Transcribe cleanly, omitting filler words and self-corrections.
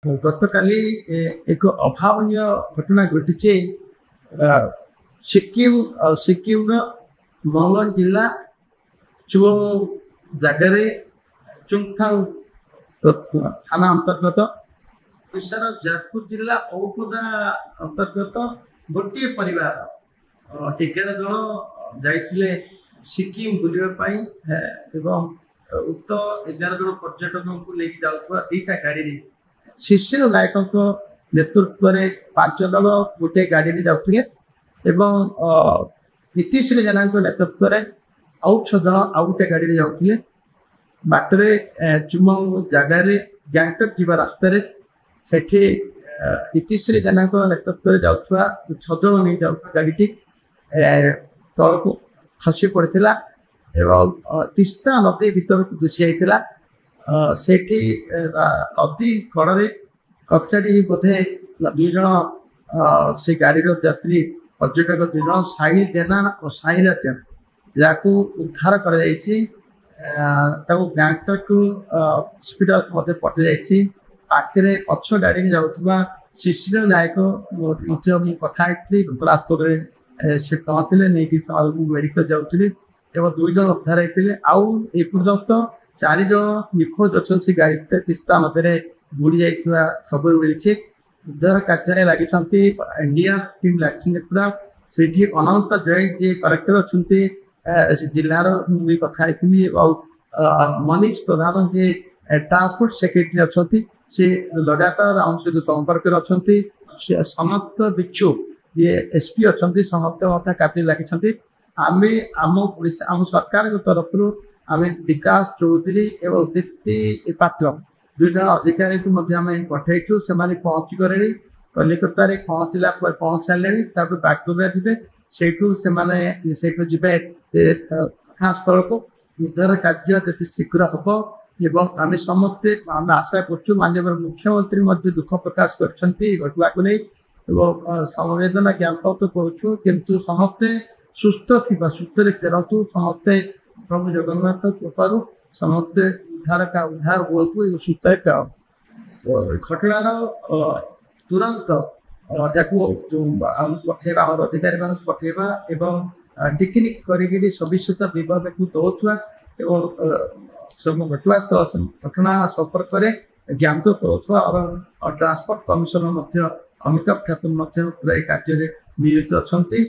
ଗତକାଲି ଏକ ଅଭାବନୀୟ ଘଟଣା ଘଟିଛି ସିକ୍କିମର ମଙ୍ଗନ ଜିଲ୍ଲା ଚୁଓଂ ଜାଗାରେ ଚୁଙ୍ଗଥାଙ୍ଗ ଥାନା ଅନ୍ତର୍ଗତ ଓଡ଼ିଶାର ଯାଜପୁର ଜିଲ୍ଲା ଔପଦା ଅନ୍ତର୍ଗତ ଗୋଟିଏ ପରିବାର 11 ଜଣ ଯାଇଥିଲେ ସିକ୍କିମ ବୁଲିବା ପାଇଁ ଏବଂ ଉକ୍ତ 11 ଜଣ ପର୍ଯ୍ୟଟକଙ୍କୁ ନେଇକି ଯାଉଥିବା ଦୁଇଟା ଗାଡ଼ିରେ ଶିଶିର ନାୟକଙ୍କ ନେତୃତ୍ୱରେ 5 ଜଣ ଗୋଟିଏ ଗାଡ଼ିରେ ଯାଉଥିଲେ ଏବଂ ଇତିଶ୍ରୀ ଜେନାଙ୍କ ନେତୃତ୍ୱରେ ଆଉ 6 ଜଣ ଆଉ ଗୋଟେ ଗାଡ଼ିରେ ଯାଉଥିଲେ। ବାଟରେ ଚୁମଙ୍ଗ ଜାଗାରେ ଗ୍ୟାଙ୍ଗଟକ୍ ଯିବା ରାସ୍ତାରେ ସେଠି ଇତିଶ୍ରୀ ଜେନାଙ୍କ ନେତୃତ୍ୱରେ ଯାଉଥିବା 6 ଜଣ ନେଇ ଯାଉଥିବା ଗାଡ଼ିଟି ତଳକୁ ଖସି ପଡ଼ିଥିଲା ଏବଂ ତିସ୍ତା ନଦୀ ଭିତରକୁ ଘୁଷି ଯାଇଥିଲା। ସେଠି ନଦୀ କଡ଼ରେ କଚାଡ଼ି ବୋଧେ 2 ଜଣ ସେ ଗାଡ଼ିର ଯାତ୍ରୀ ପର୍ଯ୍ୟଟକ 2 ଜଣ ସାହିଲ ଜେନା ଓ ସାହିରା ଜେନା ଯାହାକୁ ଉଦ୍ଧାର କରାଯାଇଛି। ତାକୁ ଗ୍ୟାଙ୍ଗଟକ୍ ହସ୍ପିଟାଲ ମଧ୍ୟ ପଠାଯାଇଛି। ପାଖରେ ପଛ ଗାଡ଼ିରେ ଯାଉଥିବା ଶିଶିର ନାୟକ ମଧ୍ୟ ମୁଁ କଥା ହେଇଥିଲି। ଘଟଣାସ୍ଥଳରେ ସେ ପହଞ୍ଚିଲେ ନେଇକି ମେଡ଼ିକାଲ ଯାଉଥିଲେ ଏବଂ 2 ଜଣ ଉଦ୍ଧାର ହେଇଥିଲେ। ଆଉ ଏ ପର୍ଯ୍ୟନ୍ତ 4 ଜଣ ନିଖୋଜ ଅଛନ୍ତି। ଗାଡ଼ିରେ ତିସ୍ତା ନଦୀରେ ବୁଡ଼ି ଯାଇଥିବା ଖବର ମିଳିଛି। ଉଦ୍ଧାର କାର୍ଯ୍ୟରେ ଲାଗିଛନ୍ତି ଇଣ୍ଡିଆ ଟିମ୍ ଲାଗିଛନ୍ତି ପୁରା। ସେଇଠି ଅନନ୍ତ ଜୟ ଯିଏ କଲେକ୍ଟର ଅଛନ୍ତି ଜିଲ୍ଲାର ମୁଁ ବି କଥା ହେଇଥିଲି ଏବଂ ମନୀଷ ପ୍ରଧାନ ଯିଏ ଟ୍ରାନ୍ସପୋର୍ଟ ସେକ୍ରେଟାରୀ ଅଛନ୍ତି ସେ ଲଗାତାର ଆମ ସହିତ ସମ୍ପର୍କରେ ଅଛନ୍ତି। ସମସ୍ତ ବିଚ୍ଛୁ ଯିଏ ଏସ୍ପି ଅଛନ୍ତି ସମସ୍ତେ ମଧ୍ୟ କାର୍ଯ୍ୟରେ ଲାଗିଛନ୍ତି। ଆମେ ଆମ ଓଡ଼ିଶା ଆମ ସରକାରଙ୍କ ତରଫରୁ ଆମେ ବିକାଶ ଚୌଧୁରୀ ଏବଂ ଦୀପ୍ତି ପାତ୍ର 2 ଜଣ ଅଧିକାରୀଙ୍କୁ ମଧ୍ୟ ଆମେ ପଠାଇଛୁ। ସେମାନେ ପହଞ୍ଚି ଗଲେଣି। କଲିକତାରେ ପହଞ୍ଚିଲା ପରେ ପହଞ୍ଚି ସାରିଲେଣି। ତାପରେ ବାଗଡୋଗରା ଯିବେ। ସେଇଠୁ ସେମାନେ ସେଇଠୁ ଯିବେ ଘଟଣାସ୍ଥଳକୁ। ଉଦ୍ଧାର କାର୍ଯ୍ୟ ଯେତେ ଶୀଘ୍ର ହେବ ଏବଂ ଆମେ ସମସ୍ତେ ଆମେ ଆଶା କରୁଛୁ ମାନ୍ୟବର ମୁଖ୍ୟମନ୍ତ୍ରୀ ମଧ୍ୟ ଦୁଃଖ ପ୍ରକାଶ କରିଛନ୍ତି ଘଟଣାକୁ ନେଇ ଏବଂ ସମବେଦନା ଜ୍ଞାପନ କରୁଛୁ। କିନ୍ତୁ ସମସ୍ତେ ସୁସ୍ଥ ସୁସ୍ଥରେ ଫେରନ୍ତୁ। ସମସ୍ତେ ପ୍ରଭୁ ଜଗନ୍ନାଥ କୃପାରୁ ସମସ୍ତେ ଉଦ୍ଧାର ହୁଅନ୍ତୁ ଏବଂ ସୁସ୍ଥରେ ଫେରନ୍ତୁ। ଘଟଣାର ତୁରନ୍ତ ଯାକୁ ପଠେଇବା ଆମର ଅଧିକାରୀମାନଙ୍କୁ ପଠେଇବା ଏବଂ ଟିକିନିକି କରିକିରି ସବିଶେଷ ବିଭାଗକୁ ଦେଉଥିବା ଏବଂ ସବୁ ଘଟଣା ସମ୍ପର୍କରେ ଜ୍ଞାତ କରୁଥିବା ଟ୍ରାନ୍ସପୋର୍ଟ କମିଶନର ମଧ୍ୟ ଅମିତାଭ ଠାକୁର ମଧ୍ୟ ପୁରା ଏ କାର୍ଯ୍ୟରେ ନିୟୋଜିତ ଅଛନ୍ତି।